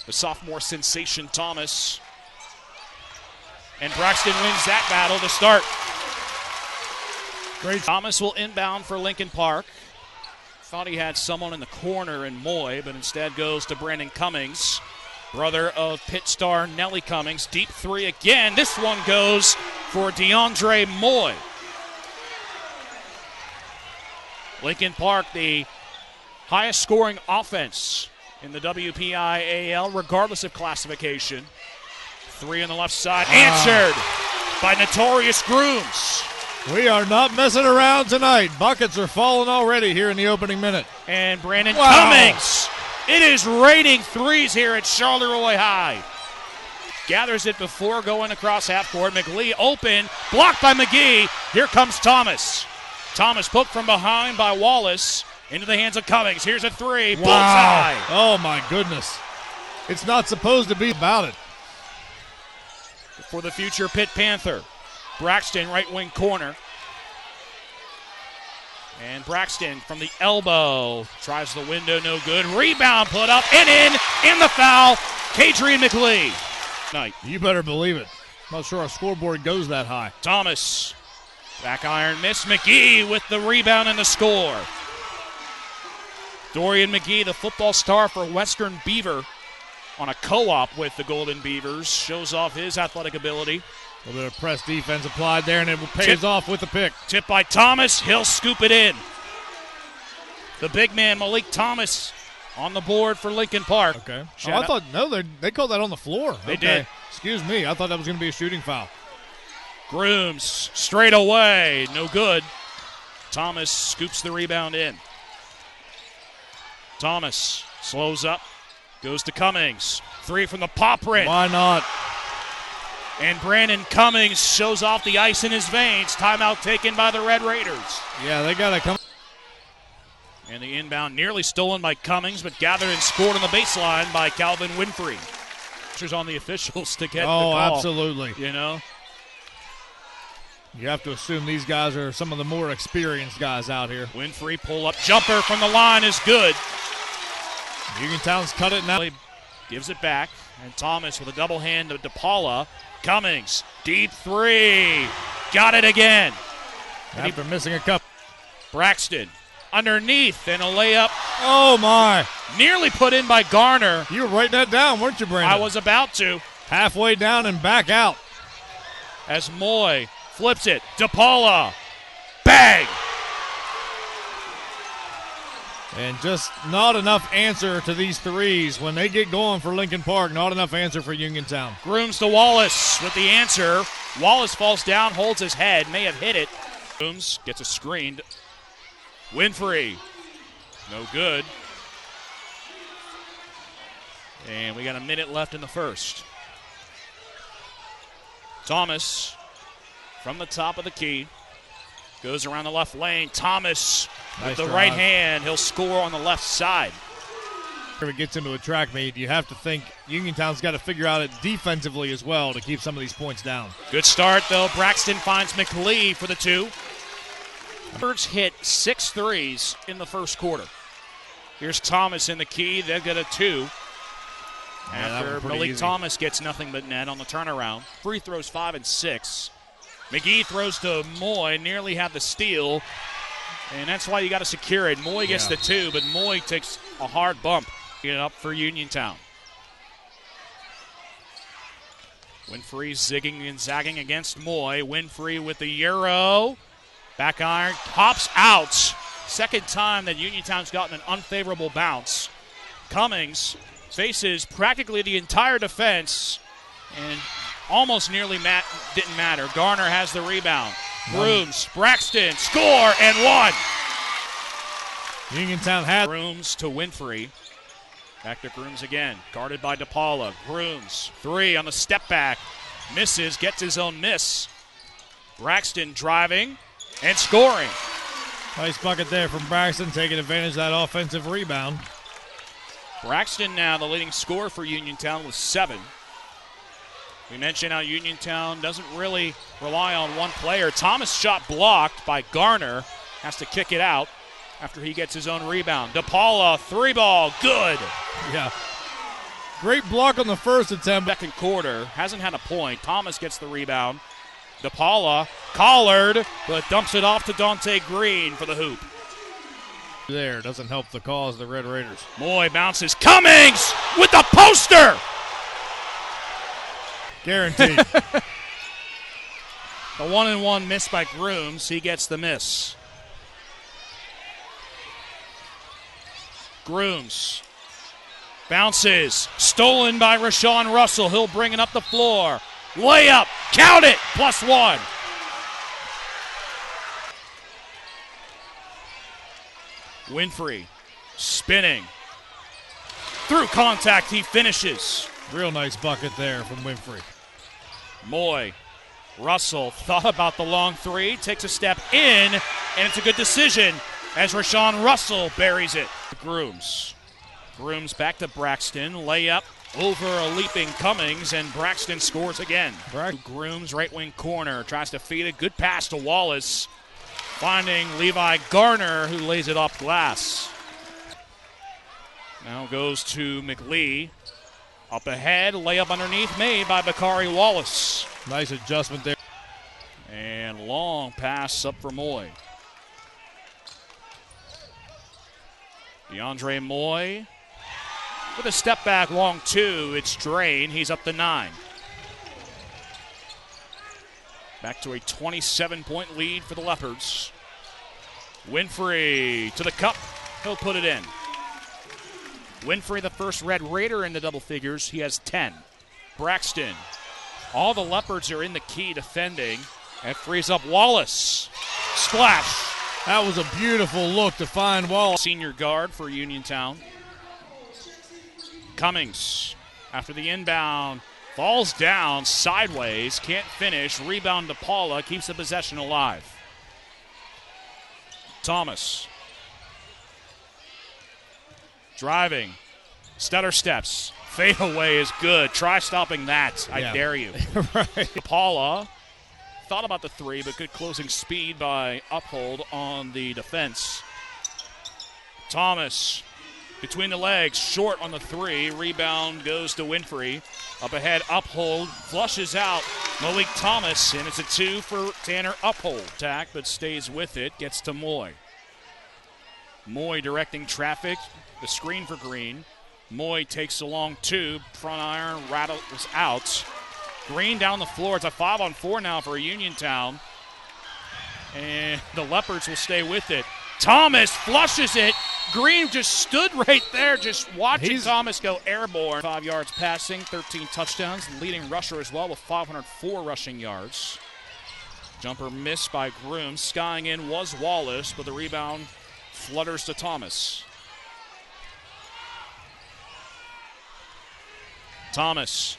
the sophomore sensation Thomas. And Braxton wins that battle to start. Great. Thomas will inbound for Lincoln Park. Thought he had someone in the corner in Moy, but instead goes to Brandon Cummings, brother of Pitt star Nellie Cummings. Deep three again. This one goes for DeAndre Moy. Lincoln Park, the highest scoring offense in the WPIAL, regardless of classification. Three on the left side, answered by Notorious Grooms. We are not messing around tonight. Buckets are falling already here in the opening minute. And Brandon Cummings. It is raining threes here at Charleroi High. Gathers it before going across half court. McLee open, blocked by McGee. Here comes Thomas. Thomas poked from behind by Wallace into the hands of Cummings. Here's a three. Wow. Bullseye. Oh, my goodness. It's not supposed to be about it. For the future Pitt Panther. Braxton, right wing corner. And Braxton from the elbow. Tries the window, no good. Rebound put up and in. And the foul. Kadrian McLee. Night. You better believe it. I'm not sure our scoreboard goes that high. Thomas. Back iron miss. McGee with the rebound and the score. Dorian McGee, the football star for Western Beaver, on a co-op with the Golden Beavers, shows off his athletic ability. A little bit of press defense applied there, and it pays off with the pick. Tip by Thomas. He'll scoop it in. The big man, Malik Thomas, on the board for Lincoln Park. Okay. I thought, no, they called that on the floor. They did. Excuse me. I thought that was going to be a shooting foul. Grooms straight away. No good. Thomas scoops the rebound in. Thomas slows up. Goes to Cummings. Three from the pop print. Why not? And Brandon Cummings shows off the ice in his veins. Timeout taken by the Red Raiders. Yeah, they got to come. And the inbound nearly stolen by Cummings, but gathered and scored on the baseline by Calvin Winfrey. Pressure's on the officials to get the call. Oh, absolutely. You know? You have to assume these guys are some of the more experienced guys out here. Winfrey pull-up jumper from the line is good. Uniontown's cut it now. Gives it back, and Thomas with a double hand to DePaula. Cummings, deep three. Got it again. After missing a cup. Braxton, underneath, and a layup. Oh, my. Nearly put in by Garner. You were writing that down, weren't you, Brandon? I was about to. Halfway down and back out. As Moy flips it. DePaula. Bang! And just not enough answer to these threes. When they get going for Lincoln Park, not enough answer for Uniontown. Grooms to Wallace with the answer. Wallace falls down, holds his head, may have hit it. Grooms gets a screen. Winfrey. No good. And we got a minute left in the first. Thomas from the top of the key. Goes around the left lane. Thomas with the right hand. He'll score on the left side. If it gets into a track meet, you have to think Uniontown's got to figure out it defensively as well to keep some of these points down. Good start, though. Braxton finds McLee for the two. Leopards hit 6 threes in the first quarter. Here's Thomas in the key. They've got a 2. After Malik Thomas gets nothing but net on the turnaround. Free throws 5 and 6. McGee throws to Moy, nearly had the steal, and that's why you got to secure it. Moy gets the 2, but Moy takes a hard bump. Get it up for Uniontown. Winfrey zigging and zagging against Moy. Winfrey with the euro. Back iron, pops out. Second time that Uniontown's gotten an unfavorable bounce. Cummings faces practically the entire defense, and almost nearly didn't matter. Garner has the rebound. Grooms, Braxton, score, and 1. Uniontown had Grooms to Winfrey. Back to Grooms again. Guarded by DePaula. Grooms, 3 on the step back. Misses, gets his own miss. Braxton driving and scoring. Nice bucket there from Braxton, taking advantage of that offensive rebound. Braxton now the leading scorer for Uniontown with 7. We mentioned how Uniontown doesn't really rely on one player. Thomas shot blocked by Garner. Has to kick it out after he gets his own rebound. DePaula, 3 ball, good. Yeah. Great block on the first attempt. Second quarter, hasn't had a point. Thomas gets the rebound. DePaula, collared, but dumps it off to Dante Green for the hoop. There, doesn't help the cause of the Red Raiders. Moy bounces. Cummings with the poster! Guaranteed. The 1-and-1 miss by Grooms. He gets the miss. Grooms bounces. Stolen by Rashawn Russell. He'll bring it up the floor. Layup. Count it. +1. Winfrey spinning. Through contact, he finishes. Real nice bucket there from Winfrey. Moy. Russell thought about the long three, takes a step in, and it's a good decision as Rashawn Russell buries it. Grooms. Grooms back to Braxton. Layup over a leaping Cummings, and Braxton scores again. Grooms right wing corner, tries to feed it. Good pass to Wallace. Finding Levi Garner, who lays it off glass. Now goes to McLee. Up ahead, layup underneath made by Bakari Wallace. Nice adjustment there. And long pass up for Moy. DeAndre Moy with a step back long two. It's Drain. He's up to 9. Back to a 27-point lead for the Leopards. Winfrey to the cup. He'll put it in. Winfrey, the first Red Raider in the double figures. He has 10. Braxton. All the Leopards are in the key defending. And frees up Wallace. Splash. That was a beautiful look to find Wallace. Senior guard for Uniontown. Cummings, after the inbound, falls down sideways, can't finish. Rebound to Paula, keeps the possession alive. Thomas. Driving. Stutter steps. Fade away is good. Try stopping that. I dare you. Right. Paula thought about the three, but good closing speed by Uphold on the defense. Thomas between the legs, short on the three. Rebound goes to Winfrey. Up ahead, Uphold flushes out Malik Thomas, and it's a 2 for Tanner Uphold. Attack, but stays with it, gets to Moy. Moy directing traffic, the screen for Green. Moy takes a long 2, front iron, rattles out. Green down the floor. It's a 5-on-4 now for Uniontown. And the Leopards will stay with it. Thomas flushes it. Green just stood right there, just watching Thomas go airborne. 5 yards passing, 13 touchdowns. Leading rusher as well with 504 rushing yards. Jumper missed by Groom. Skying in was Wallace, but the rebound flutters to Thomas. Thomas.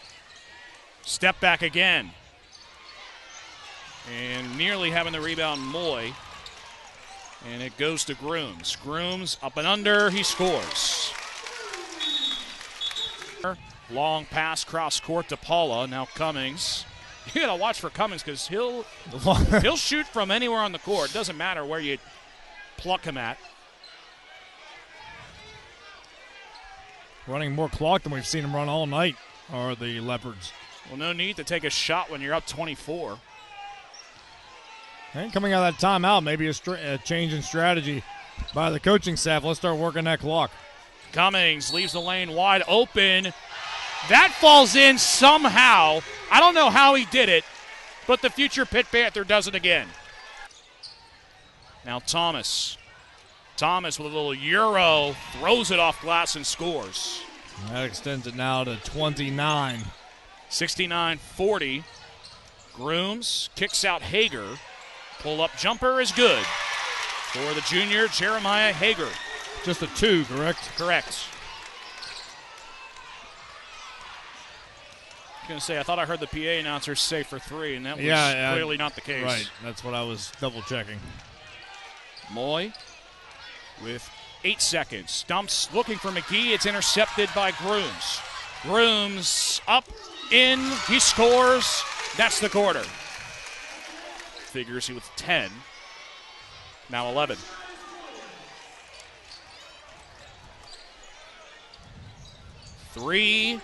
Step back again. And nearly having the rebound, Moy. And it goes to Grooms. Grooms up and under. He scores. Long pass cross court to Paula. Now Cummings. You got to watch for Cummings because he'll shoot from anywhere on the court. Doesn't matter where you pluck him at. Running more clock than we've seen him run all night are the Leopards. Well, no need to take a shot when you're up 24. And coming out of that timeout, maybe a change in strategy by the coaching staff. Let's start working that clock. Cummings leaves the lane wide open. That falls in somehow. I don't know how he did it, but the future Pitt Panther does it again. Now Thomas. Thomas with a little euro, throws it off glass and scores. That extends it now to 29. 69-40. Grooms kicks out Hager. Pull-up jumper is good for the junior Jeremiah Hager. Just a 2, correct? Correct. I was going to say, I thought I heard the PA announcer say for 3, and that was clearly not the case. Right, that's what I was double-checking. Moy with 8 seconds. Dumps looking for McGee. It's intercepted by Grooms. Grooms up, in, he scores. That's the quarter. Figures he with 10. Now 11. Three.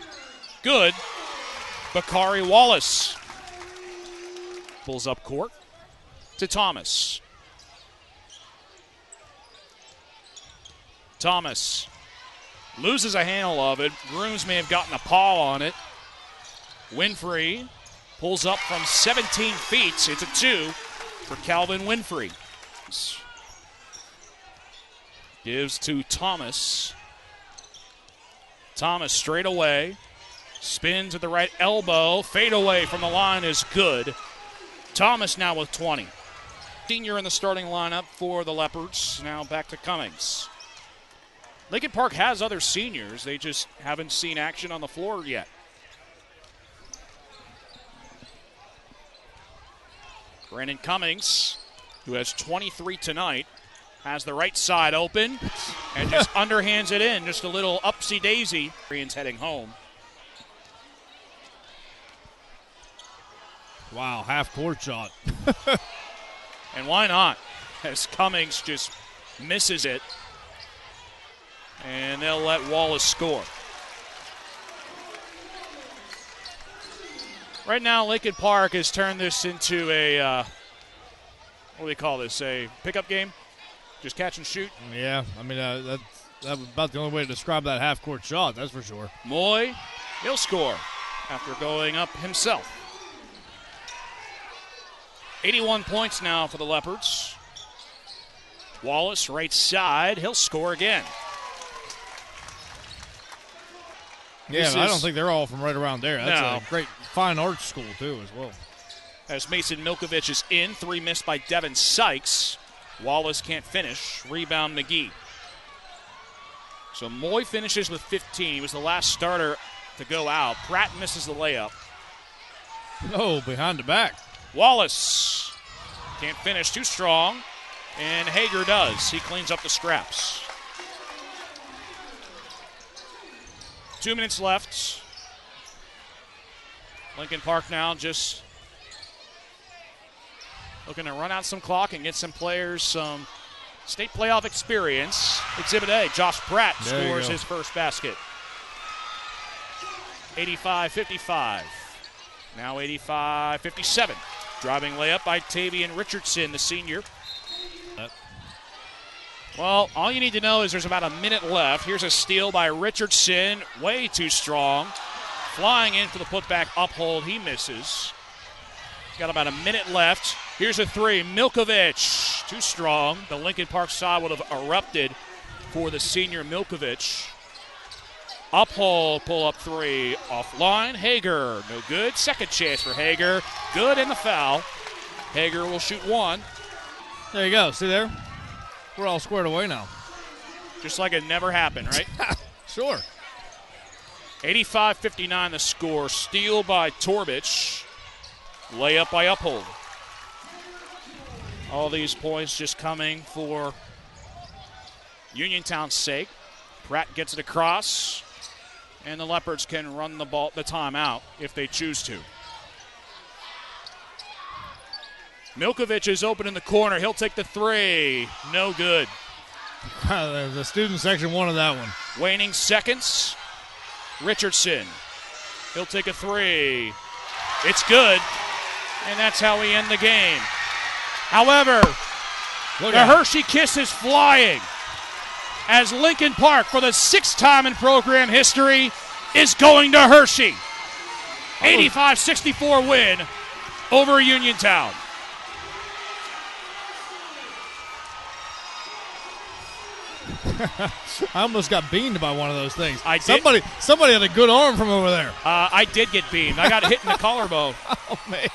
Good. Bakari Wallace pulls up court to Thomas. Thomas loses a handle of it. Grooms may have gotten a paw on it. Winfrey pulls up from 17 feet. It's a 2 for Calvin Winfrey. Gives to Thomas. Thomas straight away. Spins at the right elbow. Fade away from the line is good. Thomas now with 20. Senior in the starting lineup for the Leopards. Now back to Cummings. Lincoln Park has other seniors. They just haven't seen action on the floor yet. Brandon Cummings, who has 23 tonight, has the right side open and just underhands it in. Just a little upsy-daisy. Koreans heading home. Wow, half-court shot. And why not? As Cummings just misses it. And they'll let Wallace score. Right now, Lincoln Park has turned this into a, what do they call this, a pickup game? Just catch and shoot? Yeah, I mean, that's about the only way to describe that half-court shot, that's for sure. Moy, he'll score after going up himself. 81 points now for the Leopards. Wallace, right side, he'll score again. Yeah, I don't think they're all from right around there. That's a great fine arts school, too, as well. As Mason Milkovich is in, 3 missed by Devin Sykes. Wallace can't finish. Rebound McGee. So Moy finishes with 15. He was the last starter to go out. Pratt misses the layup. Oh, behind the back. Wallace can't finish, too strong. And Hager does. He cleans up the scraps. 2 minutes left. Lincoln Park now just looking to run out some clock and get some players some state playoff experience. Exhibit A, Josh Pratt scores his first basket. 85-55. Now 85-57. Driving layup by Tavian Richardson, the senior. Well, all you need to know is there's about a minute left. Here's a steal by Richardson. Way too strong. Flying in for the putback uphold. He misses. He's got about a minute left. Here's a 3. Milkovich. Too strong. The Lincoln Park side would have erupted for the senior Milkovich. Uphold, pull-up 3. Offline. Hager. No good. Second chance for Hager. Good in the foul. Hager will shoot 1. There you go. See there? We're all squared away now. Just like it never happened, right? Sure. 85-59 the score. Steal by Torbich. Layup by Uphold. All these points just coming for Uniontown's sake. Pratt gets it across. And the Leopards can run the timeout if they choose to. Milkovich is open in the corner. He'll take the 3. No good. The student section wanted that one. Waning seconds. Richardson. He'll take a 3. It's good. And that's how we end the game. However, the Hershey kiss is flying as Lincoln Park, for the 6th time in program history, is going to Hershey. 85-64 win over Uniontown. I almost got beamed by one of those things. I did. Somebody had a good arm from over there. I did get beamed. I got hit in the collarbone. Oh, man.